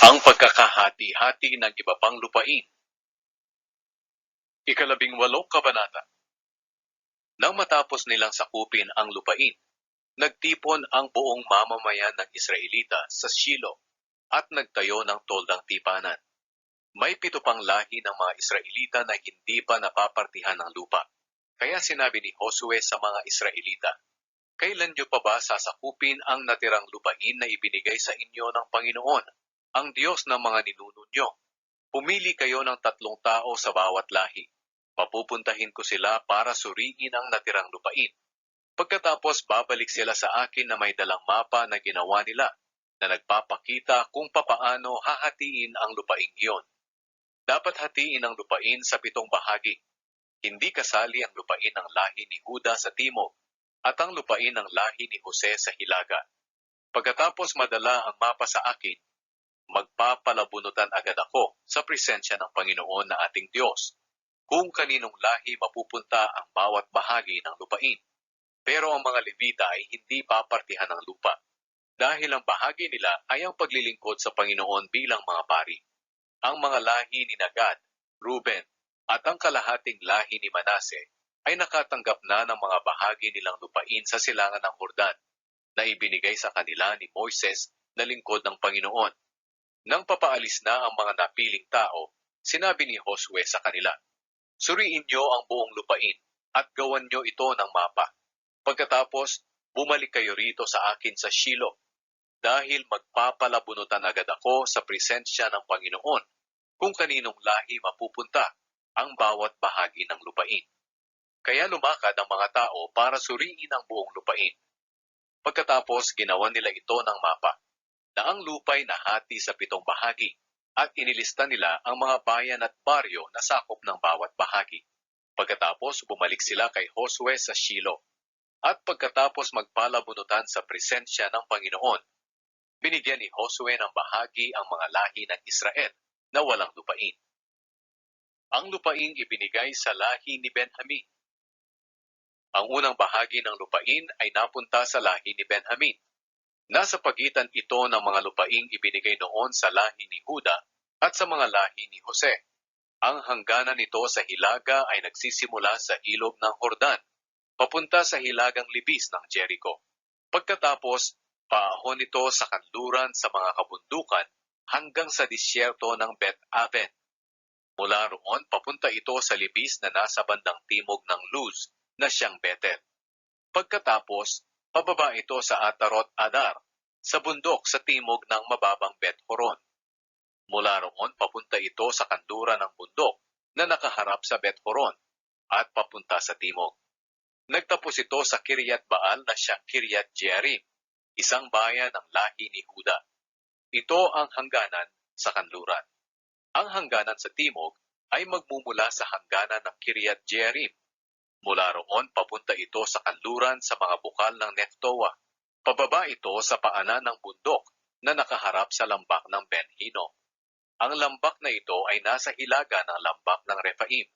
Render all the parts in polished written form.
Ang pagkakahati-hati ng iba pang lupain. 18 kabanata. Nang matapos nilang sakupin ang lupain, nagtipon ang buong mamamayan ng Israelita sa Shilo at nagtayo ng toldang tipanan. May 7 pang lahi ng mga Israelita na hindi pa napapartihan ng lupa. Kaya sinabi ni Josue sa mga Israelita, "Kailan niyo pa ba sasakupin ang natirang lupain na ibinigay sa inyo ng Panginoon, ang Diyos ng mga ninuno niyo? Pumili kayo ng 3 tao sa bawat lahi. Papupuntahin ko sila para suriin ang natirang lupain. Pagkatapos babalik sila sa akin na may dalang mapa na ginawa nila na nagpapakita kung papaano hahatiin ang lupaing iyon. Dapat hatiin ang lupain sa 7 bahagi. Hindi kasali ang lupain ng lahi ni Huda sa timog at ang lupain ng lahi ni Jose sa hilaga. Pagkatapos madala ang mapa sa akin, magpapalabunutan agad ako sa presensya ng Panginoon na ating Diyos kung kaninong lahi mapupunta ang bawat bahagi ng lupain. Pero ang mga Levita ay hindi papartihan ng lupa dahil ang bahagi nila ay ang paglilingkod sa Panginoon bilang mga pari. Ang mga lahi ni Gad, Ruben at ang kalahating lahi ni Manase ay nakatanggap na ng mga bahagi nilang lupain sa silangan ng Jordan na ibinigay sa kanila ni Moises na lingkod ng Panginoon. Nang papaalis na ang mga napiling tao, sinabi ni Josue sa kanila, "Suriin niyo ang buong lupain at gawan niyo ito ng mapa. Pagkatapos, bumalik kayo rito sa akin sa Shilo, dahil magpapalabunutan agad ako sa presensya ng Panginoon kung kaninong lahi mapupunta ang bawat bahagi ng lupain." Kaya lumakad ang mga tao para suriin ang buong lupain. Pagkatapos, ginawan nila ito ng mapa, na ang lupa'y nahati sa 7 bahagi, at inilista nila ang mga bayan at baryo na sakop ng bawat bahagi. Pagkatapos, bumalik sila kay Josue sa Shilo. At pagkatapos magpalabunutan sa presensya ng Panginoon, binigyan ni Josue ng bahagi ang mga lahi ng Israel na walang lupain. Ang lupaing ibinigay sa lahi ni Benjamin. Ang unang bahagi ng lupain ay napunta sa lahi ni Benjamin. Nasa pagitan ito ng mga lupaing ibinigay noon sa lahi ni Huda at sa mga lahi ni Jose. Ang hangganan nito sa hilaga ay nagsisimula sa ilog ng Jordan, papunta sa hilagang libis ng Jericho. Pagkatapos, paahon nito sa kanluran sa mga kabundukan hanggang sa disyerto ng Bet-Aven. Mula roon, papunta ito sa libis na nasa bandang timog ng Luz na siyang Betel. Pagkatapos, pababa ito sa Atarot Adar, sa bundok sa timog ng mababang Bet-Horon. Mula roon, papunta ito sa kanluran ng bundok na nakaharap sa Bet-Horon at papunta sa timog. Nagtapos ito sa Kiryat Baal na siyang Kiryat Jearim, isang bayan ng lahi ni Huda. Ito ang hangganan sa kanluran. Ang hangganan sa timog ay magmumula sa hangganan ng Kiryat Jearim. Mula roon, papunta ito sa kanluran sa mga bukal ng Neftoa. Pababa ito sa paanan ng bundok na nakaharap sa lambak ng Ben Hinnom. Ang lambak na ito ay nasa hilaga ng lambak ng Rephaim.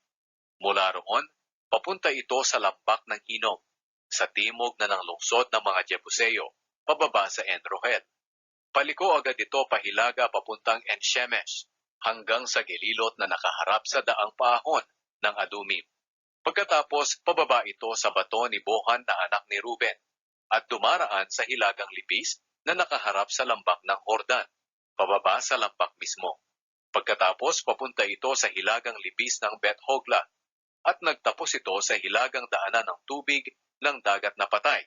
Mula roon, papunta ito sa lambak ng Hinnom, sa timog na ng lungsod ng mga Jebuseo, pababa sa En-Rogel. Paliko agad ito pahilaga papuntang En-Shemesh, hanggang sa gililot na nakaharap sa daang paahon ng Adumim. Pagkatapos, pababa ito sa bato ni Bohan na anak ni Ruben, at dumaraan sa hilagang libis na nakaharap sa lambak ng Jordan, pababa sa lambak mismo. Pagkatapos, papunta ito sa hilagang libis ng Bet-Hogla, at nagtapos ito sa hilagang daanan ng tubig ng dagat na patay,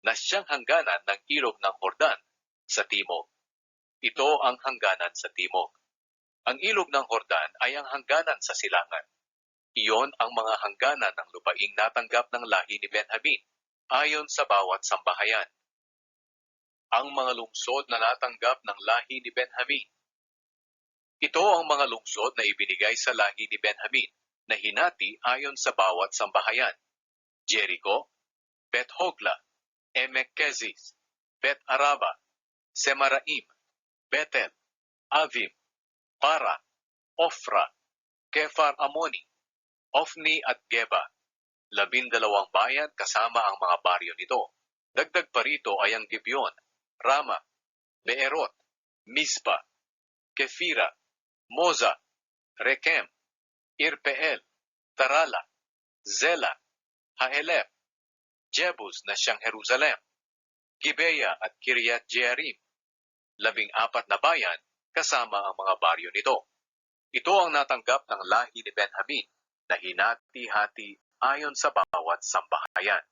na siyang hangganan ng ilog ng Jordan sa timog. Ito ang hangganan sa timog. Ang ilog ng Jordan ay ang hangganan sa silangan. Iyon ang mga hangganan ng lupaing natanggap ng lahi ni Benjamin ayon sa bawat sambahayan. Ang mga lungsod na natanggap ng lahi ni Benjamin. Ito ang mga lungsod na ibinigay sa lahi ni Benjamin na hinati ayon sa bawat sambahayan: Jericho, Bet-Hogla, Emek-Keziz, Bet-Araba, Semaraim, Betel, Avim, Para, Ofra, Kefar-Amoni, Ofni at Geba, 12 bayan kasama ang mga baryo nito. Dagdag pa rito ay ang Gibeon, Rama, Beerot, Mispa, Kefira, Moza, Rekem, Irpeel, Tarala, Zela, Haelef, Jebus na siyang Jerusalem, Gibeya at Kiryat Jearim, 14 na bayan kasama ang mga baryo nito. Ito ang natanggap ng lahi ni Benjamin na hinati-hati ayon sa bawat sambahayan.